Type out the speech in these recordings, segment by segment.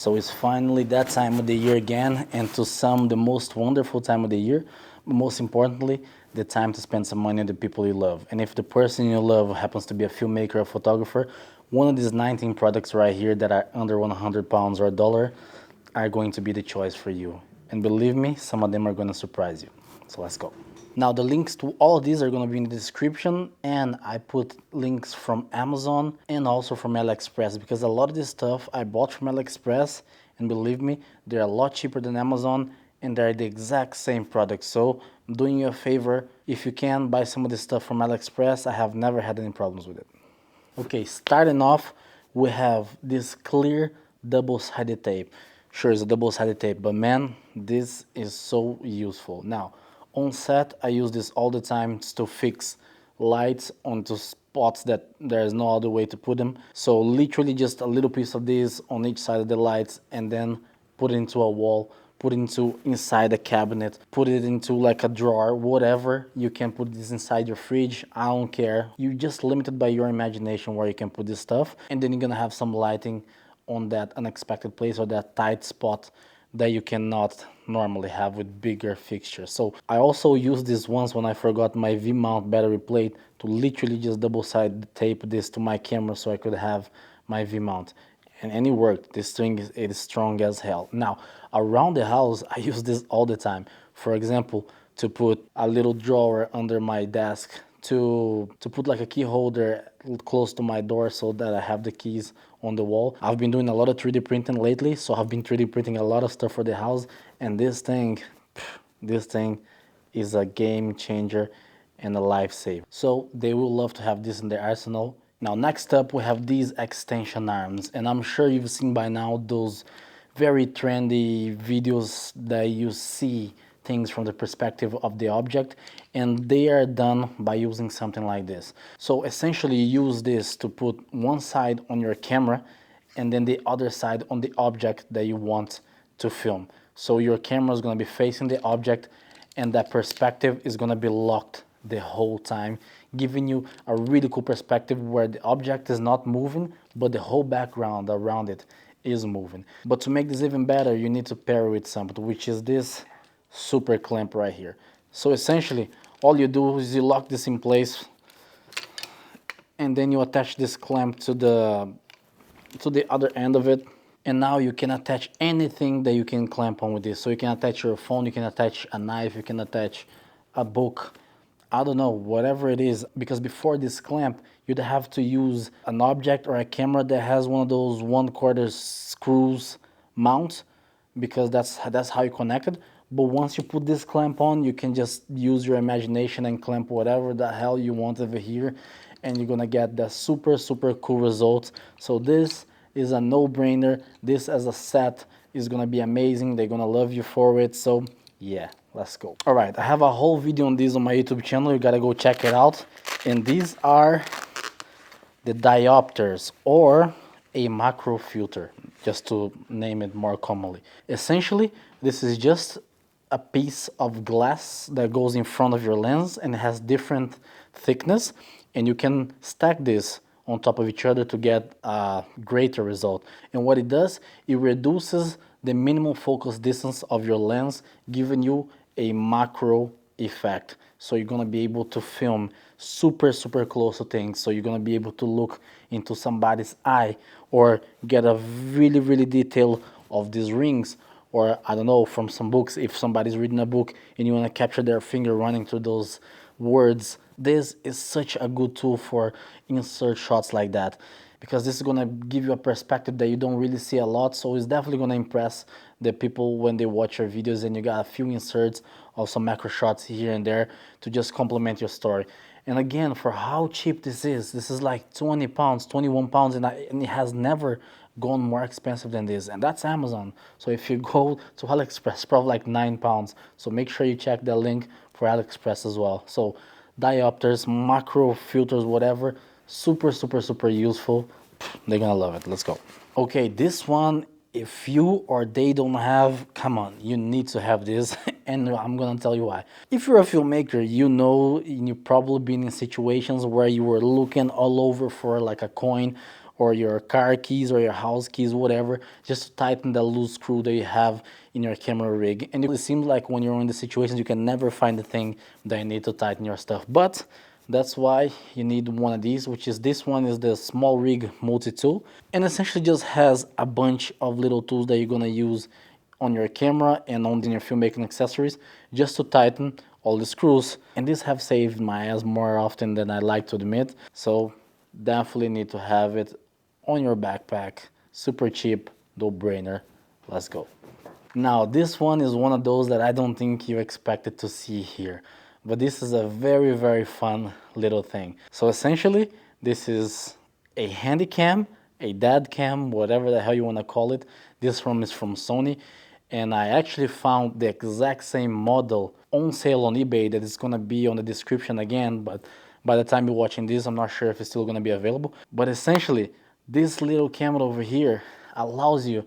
So it's finally that time of the year again, and to some the most wonderful time of the year, but most importantly, the time to spend some money on the people you love. And if the person you love happens to be a filmmaker or photographer, one of these 19 products right here that are under 100 pounds or $1 are going to be the choice for you. And believe me, some of them are going to surprise you. So let's go. Now the links to all of these are going to be in the description, and I put links from Amazon and also from AliExpress, because a lot of this stuff I bought from AliExpress, and believe me, they're a lot cheaper than Amazon and they're the exact same product. So I'm doing you a favor, if you can buy some of this stuff from AliExpress. I have never had any problems with it. Okay, starting off, we have this clear double-sided tape. Sure, it's a double-sided tape, but man, this is so useful. Now, on set, I use this all the time to fix lights onto spots that there's no other way to put them. So literally just a little piece of this on each side of the lights, and then put it into a wall, put it into inside a cabinet, put it into like a drawer, whatever. You can put this inside your fridge, I don't care. You're just limited by your imagination where you can put this stuff, and then you're gonna have some lighting on that unexpected place or that tight spot that you cannot normally have with bigger fixtures. So I also used this once when I forgot my V-mount battery plate, to literally just double-side tape this to my camera so I could have my V-mount. And it worked. This thing is strong as hell. Now, around the house, I use this all the time. For example, to put a little drawer under my desk, to put like a key holder close to my door so that I have the keys on the wall. I've been doing a lot of 3D printing lately, so I've been 3D printing a lot of stuff for the house, and this thing is a game changer and a lifesaver. So they will love to have this in their arsenal. Now next up, we have these extension arms, and I'm sure you've seen by now those very trendy videos that you see things from the perspective of the object, and they are done by using something like this. So essentially you use this to put one side on your camera and then the other side on the object that you want to film. So your camera is going to be facing the object, and that perspective is going to be locked the whole time, giving you a really cool perspective where the object is not moving, but the whole background around it is moving. But to make this even better, you need to pair it with something, which is this super clamp right here. So essentially, all you do is you lock this in place, and then you attach this clamp to the other end of it, and now you can attach anything that you can clamp on with this. So you can attach your phone, you can attach a knife, you can attach a book, I don't know, whatever it is. Because before this clamp, you'd have to use an object or a camera that has one of those 1/4 screws mount, because that's how you connect it. But once you put this clamp on, you can just use your imagination and clamp whatever the hell you want over here, and you're gonna get the super cool results. So this is a no-brainer. This as a set is gonna be amazing. They're gonna love you for it. So yeah, let's go. All right, I have a whole video on this on my YouTube channel. You gotta go check it out. And these are the diopters, or a macro filter, just to name it more commonly. Essentially, this is just a piece of glass that goes in front of your lens, and it has different thickness, and you can stack this on top of each other to get a greater result. And what it does, it reduces the minimum focus distance of your lens, giving you a macro effect. So you're gonna be able to film super close to things. So you're gonna be able to look into somebody's eye, or get a really detail of these rings, or I don't know, from some books, if somebody's reading a book and you want to capture their finger running through those words. This is such a good tool for insert shots like that, because this is going to give you a perspective that you don't really see a lot. So it's definitely going to impress the people when they watch your videos, and you got a few inserts of some macro shots here and there to just complement your story. And again, for how cheap this is like 20 pounds, 21 pounds, and it has never gone more expensive than this, and that's Amazon. So if you go to AliExpress, probably like 9 pounds. So make sure you check the link for AliExpress as well. So diopters, macro filters, whatever, super useful. They're gonna love it. Let's go. Okay, this one, if you or they don't have, come on, you need to have this. And I'm gonna tell you why. If you're a filmmaker, you know, you've probably been in situations where you were looking all over for like a coin or your car keys or your house keys, whatever, just to tighten the loose screw that you have in your camera rig. And it seems like when you're in the situations, you can never find the thing that you need to tighten your stuff. But that's why you need one of these, which is this one is the Smallrig multi-tool, and essentially just has a bunch of little tools that you're gonna use on your camera and on your filmmaking accessories just to tighten all the screws. And these have saved my ass more often than I like to admit, so definitely need to have it on your backpack. Super cheap, no brainer. Let's go. Now this one is one of those that I don't think you expected to see here, but this is a very, very fun little thing. So essentially this is a Handycam, a dad cam, whatever the hell you want to call it. This one is from Sony, and I actually found the exact same model on sale on eBay that is going to be on the description again, but by the time you're watching this, I'm not sure if it's still going to be available. But essentially, this little camera over here allows you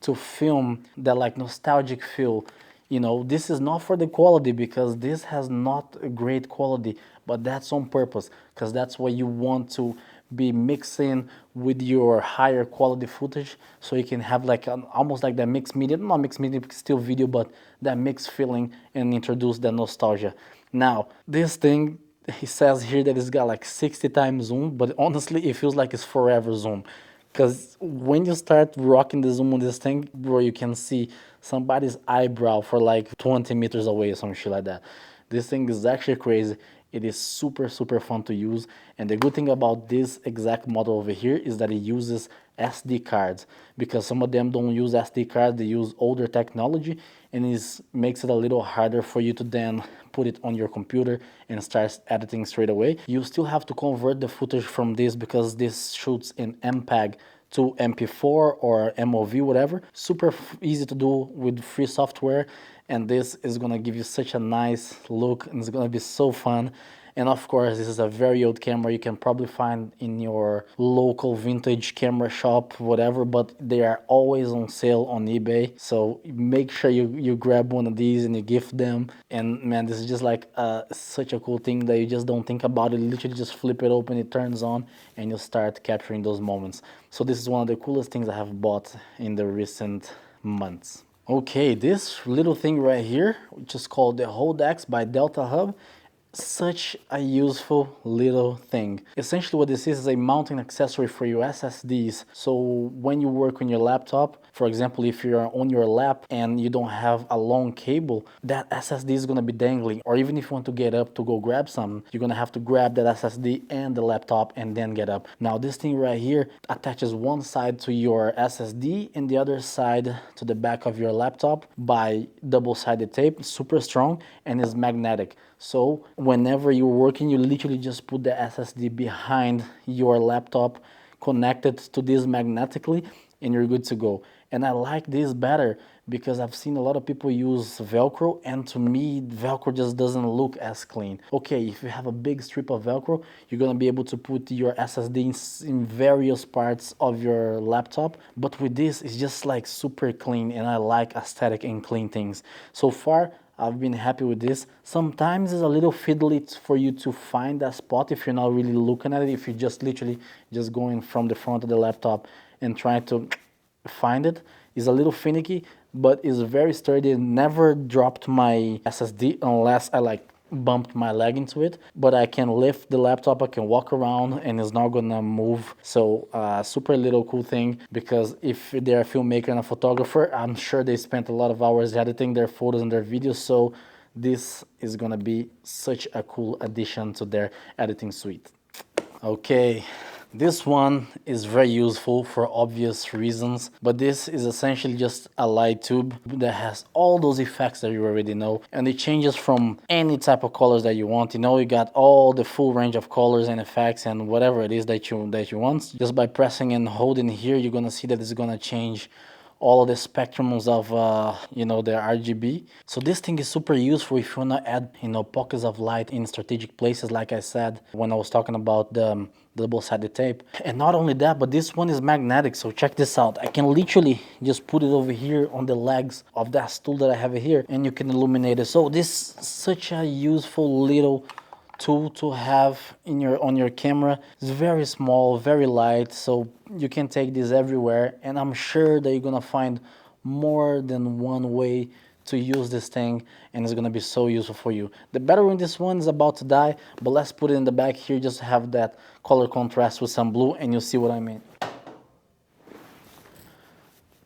to film that like nostalgic feel. You know, this is not for the quality, because this has not a great quality, but that's on purpose, because that's what you want to be mixing with your higher quality footage, so you can have like almost like that mixed media, not mixed media, still video, but that mixed feeling, and introduce that nostalgia. Now this thing, he says here that it's got like 60 times zoom, but honestly it feels like it's forever zoom, because when you start rocking the zoom on this thing, bro, you can see somebody's eyebrow for like 20 meters away or some shit like that. This thing is actually crazy. It is super, super fun to use. And the good thing about this exact model over here is that it uses SD cards, because some of them don't use SD cards, they use older technology, and it makes it a little harder for you to then put it on your computer and start editing straight away. You still have to convert the footage from this, because this shoots in MPEG to MP4 or MOV, whatever. Super easy to do with free software, and this is gonna give you such a nice look, and it's gonna be so fun. And of course, this is a very old camera you can probably find in your local vintage camera shop, whatever, but they are always on sale on eBay. So make sure you grab one of these and you gift them. And man, this is just like such a cool thing that you just don't think about it. You literally just flip it open, it turns on, and you start capturing those moments. So this is one of the coolest things I have bought in the recent months. Okay, this little thing right here, which is called the HoldX by Deltahub, such a useful little thing. Essentially what this is a mounting accessory for your SSDs. So when you work on your laptop, for example, if you're on your lap and you don't have a long cable, that SSD is going to be dangling. Or even if you want to get up to go grab something, you're going to have to grab that SSD and the laptop and then get up. Now this thing right here attaches one side to your SSD and the other side to the back of your laptop by double-sided tape, super strong, and is magnetic. So whenever you're working, you literally just put the SSD behind your laptop, connected to this magnetically, and you're good to go. And I like this better because I've seen a lot of people use Velcro, and to me, Velcro just doesn't look as clean. Okay, if you have a big strip of Velcro, you're gonna be able to put your SSD in various parts of your laptop, but with this, it's just like super clean, and I like aesthetic and clean things. So far, I've been happy with this. Sometimes it's a little fiddly for you to find that spot if you're not really looking at it, if you're just literally just going from the front of the laptop and trying to find it. It's a little finicky, but it's very sturdy. It never dropped my SSD unless I like bumped my leg into it, but I can lift the laptop, I can walk around, and it's not gonna move. So super little cool thing, because if they're a filmmaker and a photographer, I'm sure they spent a lot of hours editing their photos and their videos, so this is gonna be such a cool addition to their editing suite. Okay, this one is very useful for obvious reasons, but this is essentially just a light tube that has all those effects that you already know, and it changes from any type of colors that you want. You know, you got all the full range of colors and effects and whatever it is that you want. Just by pressing and holding here, you're gonna see that it's gonna change all of the spectrums of you know, the RGB. So this thing is super useful if you want to add, you know, pockets of light in strategic places, like I said when I was talking about the double-sided tape. And not only that, but this one is magnetic. So check this out. I can literally just put it over here on the legs of that stool that I have here, and you can illuminate it. So this is such a useful little tool to have in on your camera. It's very small, very light, so you can take this everywhere, and I'm sure that you're gonna find more than one way to use this thing, and it's gonna be so useful for you. The battery in this one is about to die, but let's put it in the back here just to have that color contrast with some blue, and you'll see what I mean.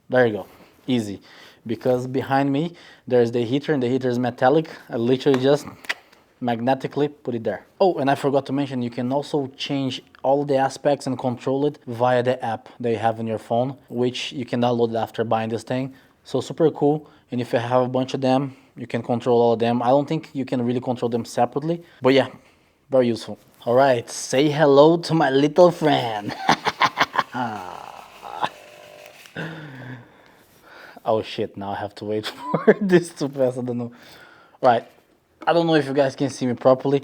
There you go, easy. Because behind me there's the heater, and the heater is metallic. I literally just magnetically put it there. Oh, and I forgot to mention, you can also change all the aspects and control it via the app that you have on your phone, which you can download after buying this thing. So super cool. And if you have a bunch of them, you can control all of them. I don't think you can really control them separately, but yeah, very useful. All right, say hello to my little friend. Oh shit, now I have to wait for this to pass, I don't know. Right, I don't know if you guys can see me properly,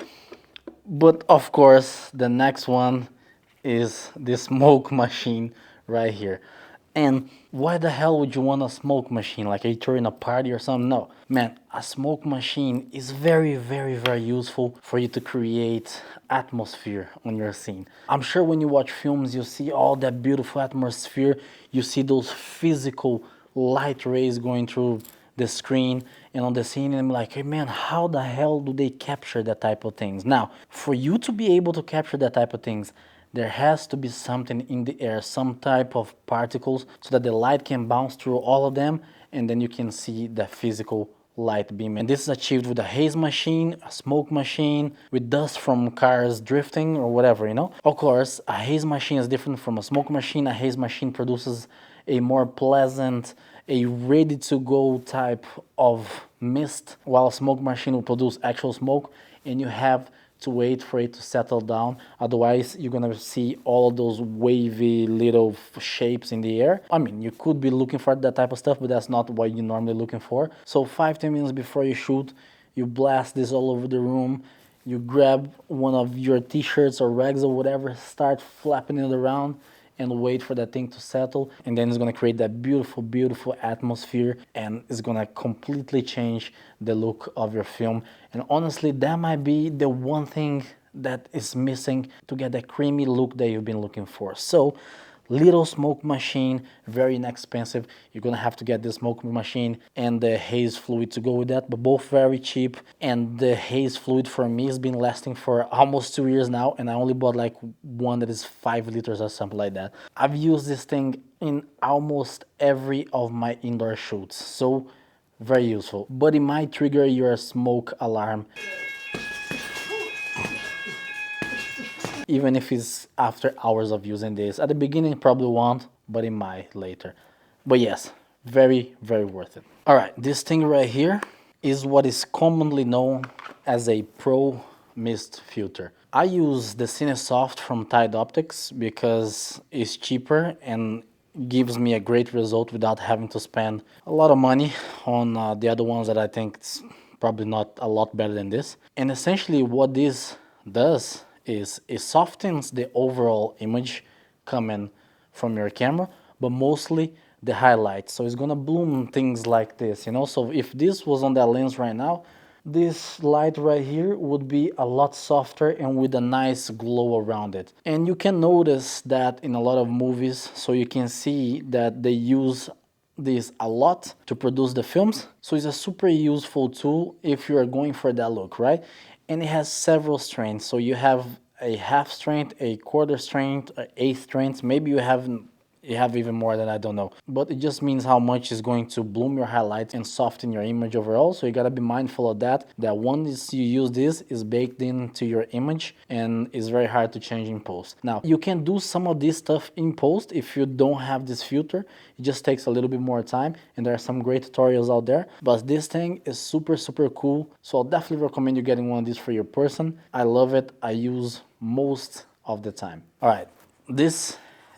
but of course the next one is the smoke machine right here. And why the hell would you want a smoke machine? Like, are you throwing a party or something? No, man, a smoke machine is very, very, very useful for you to create atmosphere on your scene. I'm sure when you watch films, you see all that beautiful atmosphere. You see those physical light rays going through the screen and on the scene, and I'm like, hey man, how the hell do they capture that type of things? Now, for you to be able to capture that type of things, there has to be something in the air, some type of particles, so that the light can bounce through all of them, and then you can see the physical light beam. And this is achieved with a haze machine, a smoke machine, with dust from cars drifting or whatever, you know? Of course, a haze machine is different from a smoke machine. A haze machine produces a more pleasant, a ready-to-go type of mist, while a smoke machine will produce actual smoke, and you have to wait for it to settle down. Otherwise, you're gonna see all of those wavy little shapes in the air. I mean, you could be looking for that type of stuff, but that's not what you're normally looking for. So 5-10 minutes before you shoot, you blast this all over the room. You grab one of your t-shirts or rags or whatever, start flapping it around, and wait for that thing to settle, and then it's gonna create that beautiful, beautiful atmosphere, and it's gonna completely change the look of your film. And honestly, that might be the one thing that is missing to get that creamy look that you've been looking for. So little smoke machine, very inexpensive. You're gonna have to get the smoke machine and the haze fluid to go with that, but both very cheap. And the haze fluid for me has been lasting for almost 2 years now, and I only bought like one that is 5 liters or something like that. I've used this thing in almost every of my indoor shoots, so very useful. But it might trigger your smoke alarm, even if it's after hours of using this. At the beginning, probably won't, but it might later. But yes, very, very worth it. All right, this thing right here is what is commonly known as a pro mist filter. I use the Cinesoft from Tide Optics because it's cheaper and gives me a great result without having to spend a lot of money on the other ones that I think it's probably not a lot better than this. And essentially what this does is it softens the overall image coming from your camera, but mostly the highlights. So it's gonna bloom things like this, you know? So if this was on that lens right now, this light right here would be a lot softer and with a nice glow around it. And you can notice that in a lot of movies, so you can see that they use this a lot to produce the films. So it's a super useful tool if you are going for that look, right? And it has several strengths. So you have a half strength, a quarter strength, an eighth strength. Maybe you have even more than I don't know. But it just means how much is going to bloom your highlights and soften your image overall. So you gotta be mindful of that. That once you use this, is baked into your image and is very hard to change in post. Now, you can do some of this stuff in post if you don't have this filter. It just takes a little bit more time, and there are some great tutorials out there. But this thing is super, super cool. So I'll definitely recommend you getting one of these for your person. I love it. I use most of the time. All right, this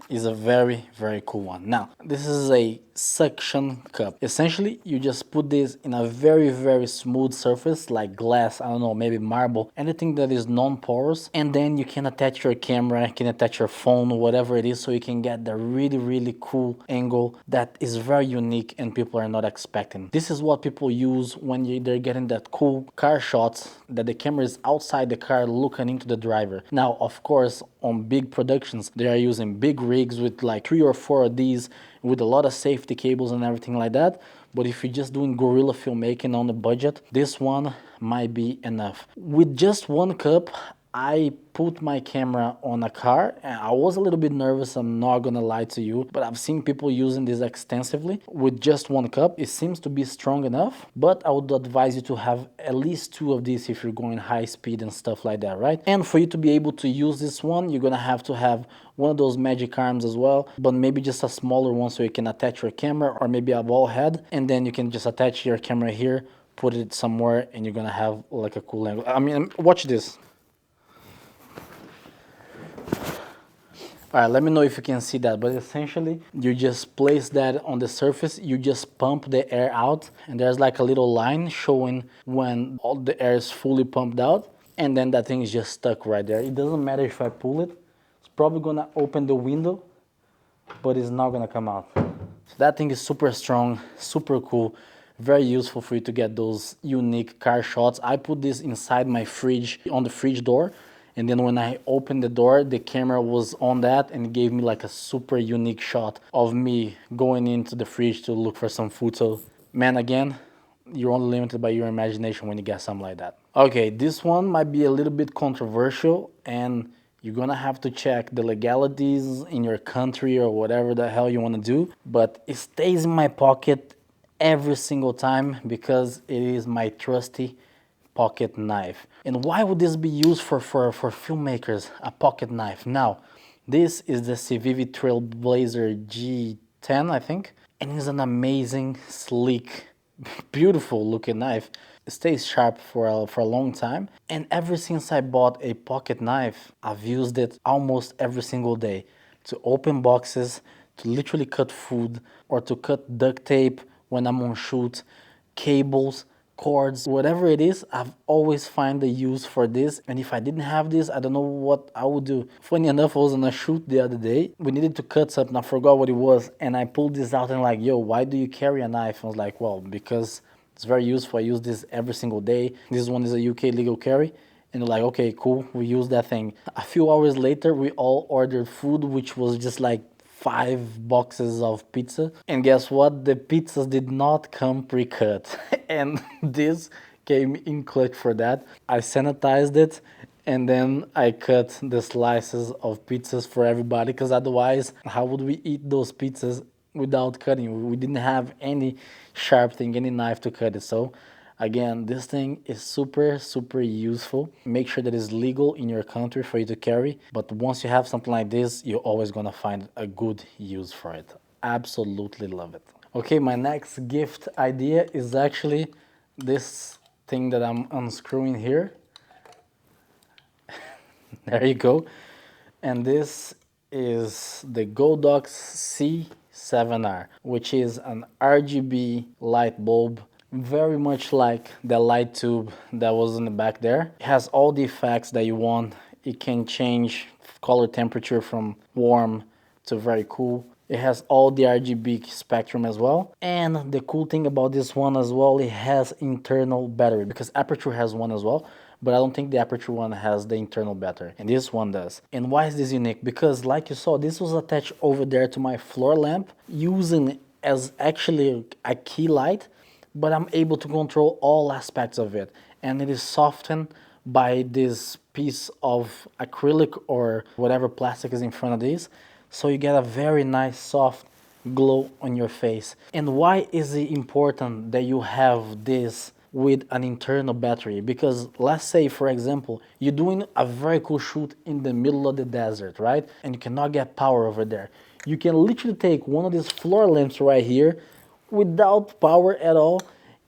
is a very, very cool one. Now, this is a suction cup. Essentially, you just put this in a very smooth surface like glass, I don't know, maybe marble, anything that is non-porous, and then you can attach your camera, you can attach your phone, whatever it is, so you can get the really cool angle that is very unique and people are not expecting. This is what people use when they're getting that cool car shots, that the camera is outside the car looking into the driver. Now, of course, on big productions, they are using big rigs with like 3 or 4 of these with a lot of safety cables and everything like that. But if you're just doing guerrilla filmmaking on a budget, this one might be enough. With just one cup, I put my camera on a car and I was a little bit nervous, I'm not gonna lie to you, but I've seen people using this extensively. With just one cup, it seems to be strong enough, but I would advise you to have at least 2 of these if you're going high speed and stuff like that, right? And for you to be able to use this one, you're gonna have to have one of those magic arms as well, but maybe just a smaller one so you can attach your camera, or maybe a ball head, and then you can just attach your camera here, put it somewhere, and you're gonna have like a cool angle. I mean, watch this. All right, let me know if you can see that, but essentially you just place that on the surface, you just pump the air out, and there's like a little line showing when all the air is fully pumped out, and then that thing is just stuck right there. It doesn't matter if I pull it, it's probably gonna open the window, but it's not gonna come out. So that thing is super strong, super cool, very useful for you to get those unique car shots. I put this inside my fridge, on the fridge door, and then when I opened the door, the camera was on that and it gave me like a super unique shot of me going into the fridge to look for some food. So, man, again, you're only limited by your imagination when you get something like that. Okay, this one might be a little bit controversial and you're gonna have to check the legalities in your country or whatever the hell you wanna do, but it stays in my pocket every single time because it is my trusty pocket knife. And why would this be used for filmmakers, a pocket knife? Now, this is the Civivi Trailblazer G10, I think, and it's an amazing, sleek, beautiful looking knife. It stays sharp for a long time, and ever since I bought a pocket knife, I've used it almost every single day to open boxes, to literally cut food, or to cut duct tape when I'm on shoot, cables, cords, whatever it is, I've always find a use for this. And if I didn't have this, I don't know what I would do. Funny enough, I was on a shoot the other day. We needed to cut something, I forgot what it was, and I pulled this out and like, yo, why do you carry a knife? I was like, well, because it's very useful. I use this every single day. This one is a UK legal carry. And they're like, okay, cool, we use that thing. A few hours later, we all ordered food, which was just like 5 boxes of pizza, and guess what, the pizzas did not come pre-cut and this came in clutch for that. I sanitized it and then I cut the slices of pizzas for everybody, because otherwise how would we eat those pizzas without cutting? We didn't have any sharp thing, any knife to cut it. So again, this thing is super useful. Make sure that it's legal in your country for you to carry. But once you have something like this, you're always gonna find a good use for it. Absolutely love it. Okay, my next gift idea is actually this thing that I'm unscrewing here. There you go. And this is the Godox C7R, which is an RGB light bulb, very much like the light tube that was in the back there. It has all the effects that you want. It can change color temperature from warm to very cool. It has all the RGB spectrum as well. And the cool thing about this one as well, it has internal battery, because Aperture has one as well, but I don't think the Aperture one has the internal battery, and this one does. And why is this unique? Because like you saw, this was attached over there to my floor lamp, using as actually a key light, but I'm able to control all aspects of it. And it is softened by this piece of acrylic or whatever plastic is in front of this. So you get a very nice soft glow on your face. And why is it important that you have this with an internal battery? Because let's say, for example, you're doing a very cool shoot in the middle of the desert, right? And you cannot get power over there. You can literally take one of these floor lamps right here without power at all,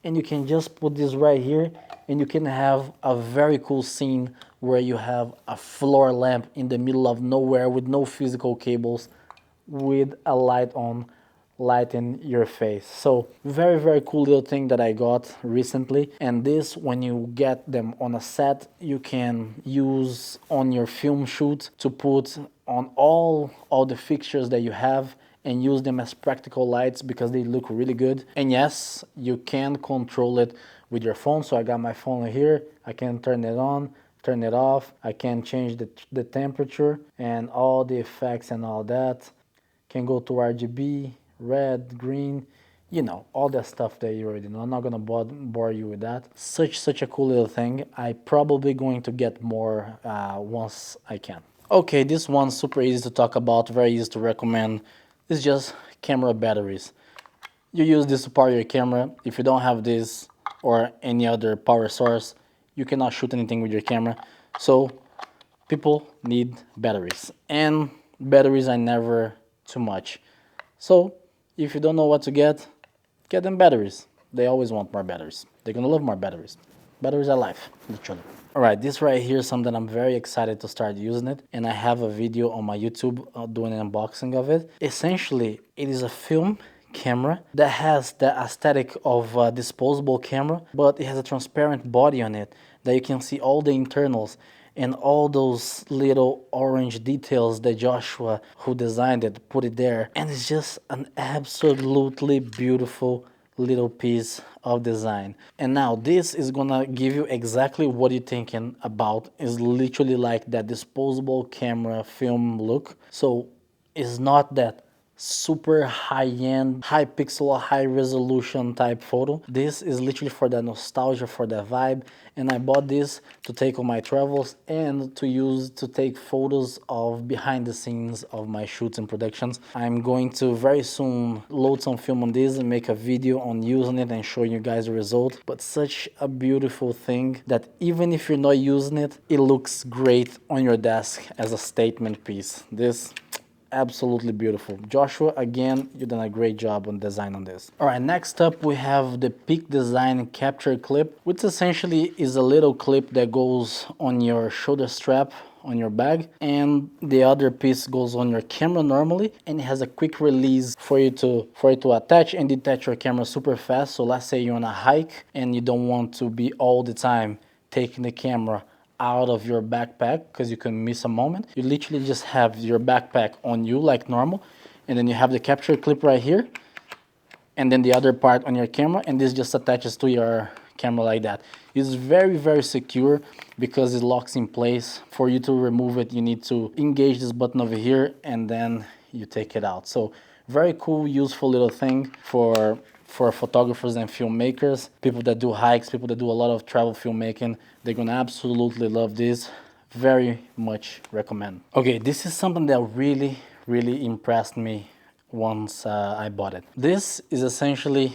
and you can just put this right here and you can have a very cool scene where you have a floor lamp in the middle of nowhere with no physical cables, with a light on lighten your face. So very, very cool little thing that I got recently. And this, when you get them on a set, you can use on your film shoot to put on all the fixtures that you have and use them as practical lights because they look really good. And yes, you can control it with your phone. So I got my phone here, I can turn it on, turn it off, I can change the temperature and all the effects and all that. Can go to RGB, red, green, you know, all that stuff that you already know. I'm not gonna bore you with that. Such a cool little thing. I probably going to get more once I can. Okay, this one's super easy to talk about, very easy to recommend. It's just camera batteries. You use this to power your camera. If you don't have this or any other power source, you cannot shoot anything with your camera. So people need batteries, and batteries are never too much. So if you don't know what to get them batteries. They always want more batteries. They're gonna love more batteries. Batteries are life, literally. All right, this right here is something I'm very excited to start using it, and I have a video on my YouTube doing an unboxing of it. Essentially, it is a film camera that has the aesthetic of a disposable camera, but it has a transparent body on it that you can see all the internals and all those little orange details that Joshua, who designed it, put it there. And it's just an absolutely beautiful little piece of design. And now this is gonna give you exactly what you're thinking about. Is literally like that disposable camera film look. So it's not that super high-end, high pixel, high resolution type photo. This is literally for the nostalgia, for the vibe. And I bought this to take on my travels and to use to take photos of behind the scenes of my shoots and productions. I'm going to very soon load some film on this and make a video on using it and showing you guys the result. But such a beautiful thing that even if you're not using it, it looks great on your desk as a statement piece. This absolutely beautiful. Joshua, again, you've done a great job on design on this. All right, next up we have the Peak Design Capture Clip, which essentially is a little clip that goes on your shoulder strap on your bag, and the other piece goes on your camera normally, and it has a quick release for it to attach and detach your camera super fast. So let's say you're on a hike and you don't want to be all the time taking the camera out of your backpack because you can miss a moment. You literally just have your backpack on you like normal, and then you have the capture clip right here, and then the other part on your camera, and this just attaches to your camera like that. It's very, very secure because it locks in place. For you to remove it, you need to engage this button over here and then you take it out. So very cool, useful little thing for photographers and filmmakers, people that do hikes, people that do a lot of travel filmmaking. They're gonna absolutely love this. Very much recommend. Okay, this is something that really, really impressed me once I bought it. This is essentially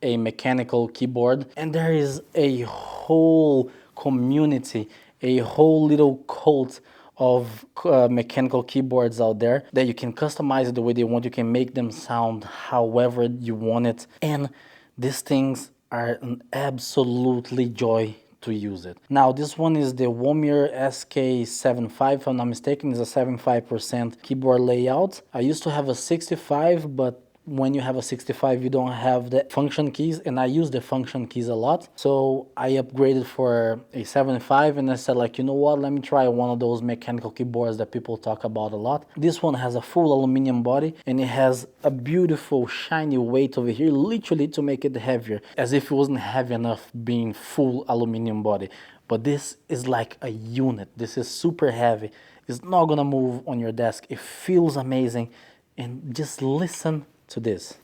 a mechanical keyboard, and there is a whole community, a whole little cult of mechanical keyboards out there that you can customize it the way you want. You can make them sound however you want it, and these things are an absolutely joy to use it. Now this one is the Womir SK75, if I'm not mistaken. It's a 75% keyboard layout. I used to have a 65, but when you have a 65 you don't have the function keys, and I use the function keys a lot, so I upgraded for a 75, and I said, like, you know what, let me try one of those mechanical keyboards that people talk about a lot. This one has a full aluminum body, and it has a beautiful shiny weight over here, literally to make it heavier, as if it wasn't heavy enough being full aluminum body. But this is like a unit. This is super heavy. It's not gonna move on your desk. It feels amazing, and just listen to this.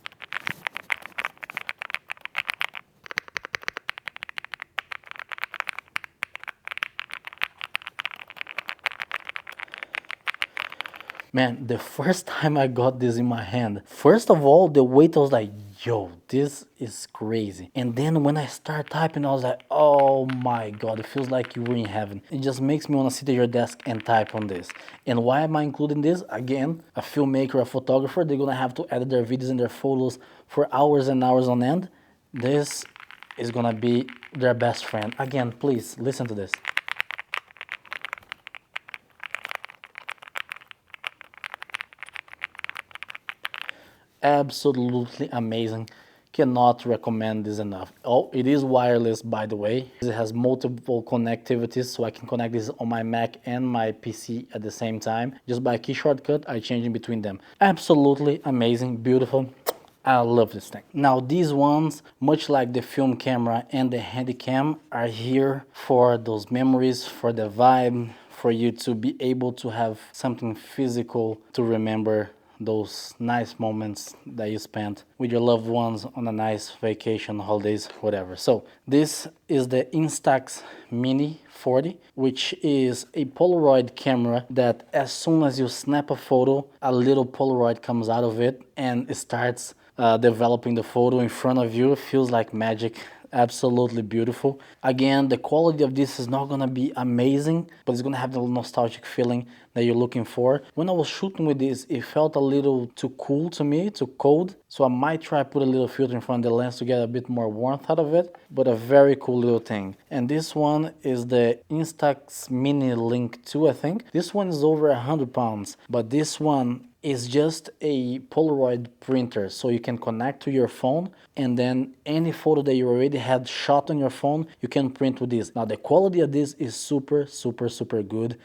Man, the first time I got this in my hand, first of all, the weight, I was like, yo, this is crazy. And then when I start typing, I was like, oh my God, it feels like you were in heaven. It just makes me want to sit at your desk and type on this. And why am I including this? Again, a filmmaker, a photographer, they're gonna have to edit their videos and their photos for hours and hours on end. This is gonna be their best friend. Again, please listen to this. Absolutely amazing. Cannot recommend this enough. Oh, it is wireless, by the way. It has multiple connectivities, so I can connect this on my Mac and my PC at the same time. Just by a key shortcut, I change in between them. Absolutely amazing, beautiful. I love this thing. Now these ones, much like the film camera and the Handycam, are here for those memories, for the vibe, for you to be able to have something physical to remember those nice moments that you spent with your loved ones on a nice vacation, holidays, whatever. So this is the Instax Mini 40, which is a Polaroid camera that as soon as you snap a photo, a little Polaroid comes out of it and it starts developing the photo in front of you. It feels like magic. Absolutely beautiful. Again, the quality of this is not gonna be amazing, but it's gonna have the nostalgic feeling that you're looking for. When I was shooting with this, it felt a little too cool to me, too cold. So I might try put a little filter in front of the lens to get a bit more warmth out of it, but a very cool little thing. And this one is the Instax Mini Link 2, I think. This one is over 100 pounds, but this one is just a Polaroid printer, so you can connect to your phone and then any photo that you already had shot on your phone, you can print with this. Now the quality of this is super good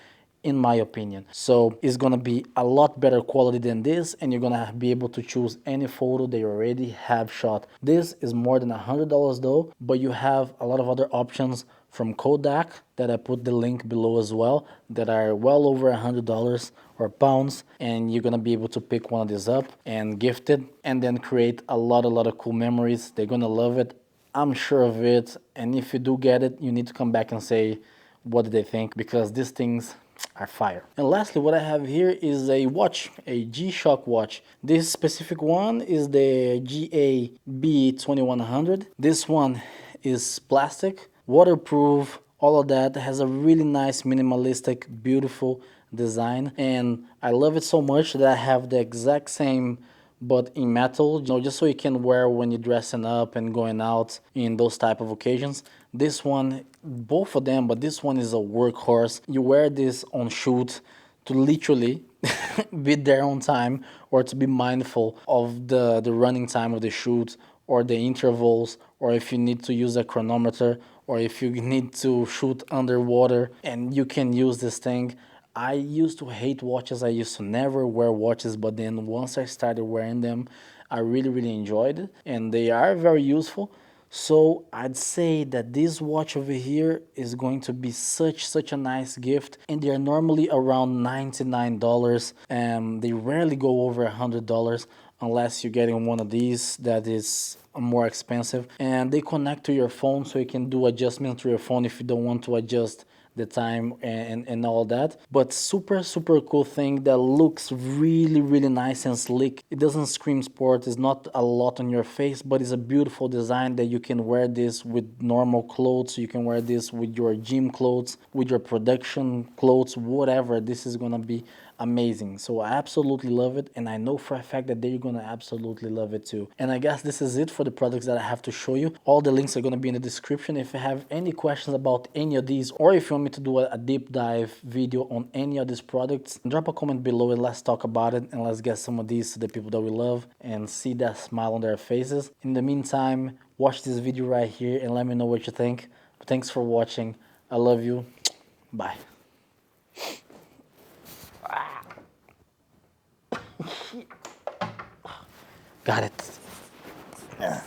in my opinion. So it's gonna be a lot better quality than this, and you're gonna be able to choose any photo that you already have shot. This is more than $100 though, but you have a lot of other options from Kodak that I put the link below as well that are well over $100 or pounds, and you're gonna be able to pick one of these up and gift it and then create a lot of cool memories. They're gonna love it, I'm sure of it. And if you do get it, you need to come back and say what did they think, because these things are fire. And lastly, what I have here is a watch, a G-Shock watch. This specific one is the GA-B2100. This one is plastic, waterproof, all of that. It has a really nice, minimalistic, beautiful design, and I love it so much that I have the exact same but in metal, you know, just so you can wear when you're dressing up and going out in those type of occasions. This one, both of them, but this one is a workhorse. You wear this on shoot to literally be there on time, or to be mindful of the running time of the shoot, or the intervals, or if you need to use a chronometer, or if you need to shoot underwater, and you can use this thing. I used to hate watches. I used to never wear watches, but then once I started wearing them, I really enjoyed it, and they are very useful. So I'd say that this watch over here is going to be such a nice gift, and they are normally around $99, and they rarely go over $100 unless you're getting one of these that is more expensive. And they connect to your phone, so you can do adjustments to your phone if you don't want to adjust the time and all that. But super cool thing that looks really nice and sleek. It doesn't scream sport, it's not a lot on your face, but it's a beautiful design that you can wear this with normal clothes, you can wear this with your gym clothes, with your production clothes, whatever. This is gonna be amazing. So I absolutely love it, and I know for a fact that they're gonna absolutely love it too. And I guess this is it for the products that I have to show you. All the links are gonna be in the description. If you have any questions about any of these, or if you want me to do a deep dive video on any of these products, drop a comment below and let's talk about it, and let's get some of these to the people that we love and see that smile on their faces. In the meantime, watch this video right here and let me know what you think. Thanks for watching. I love you. Bye. Got it. Yeah.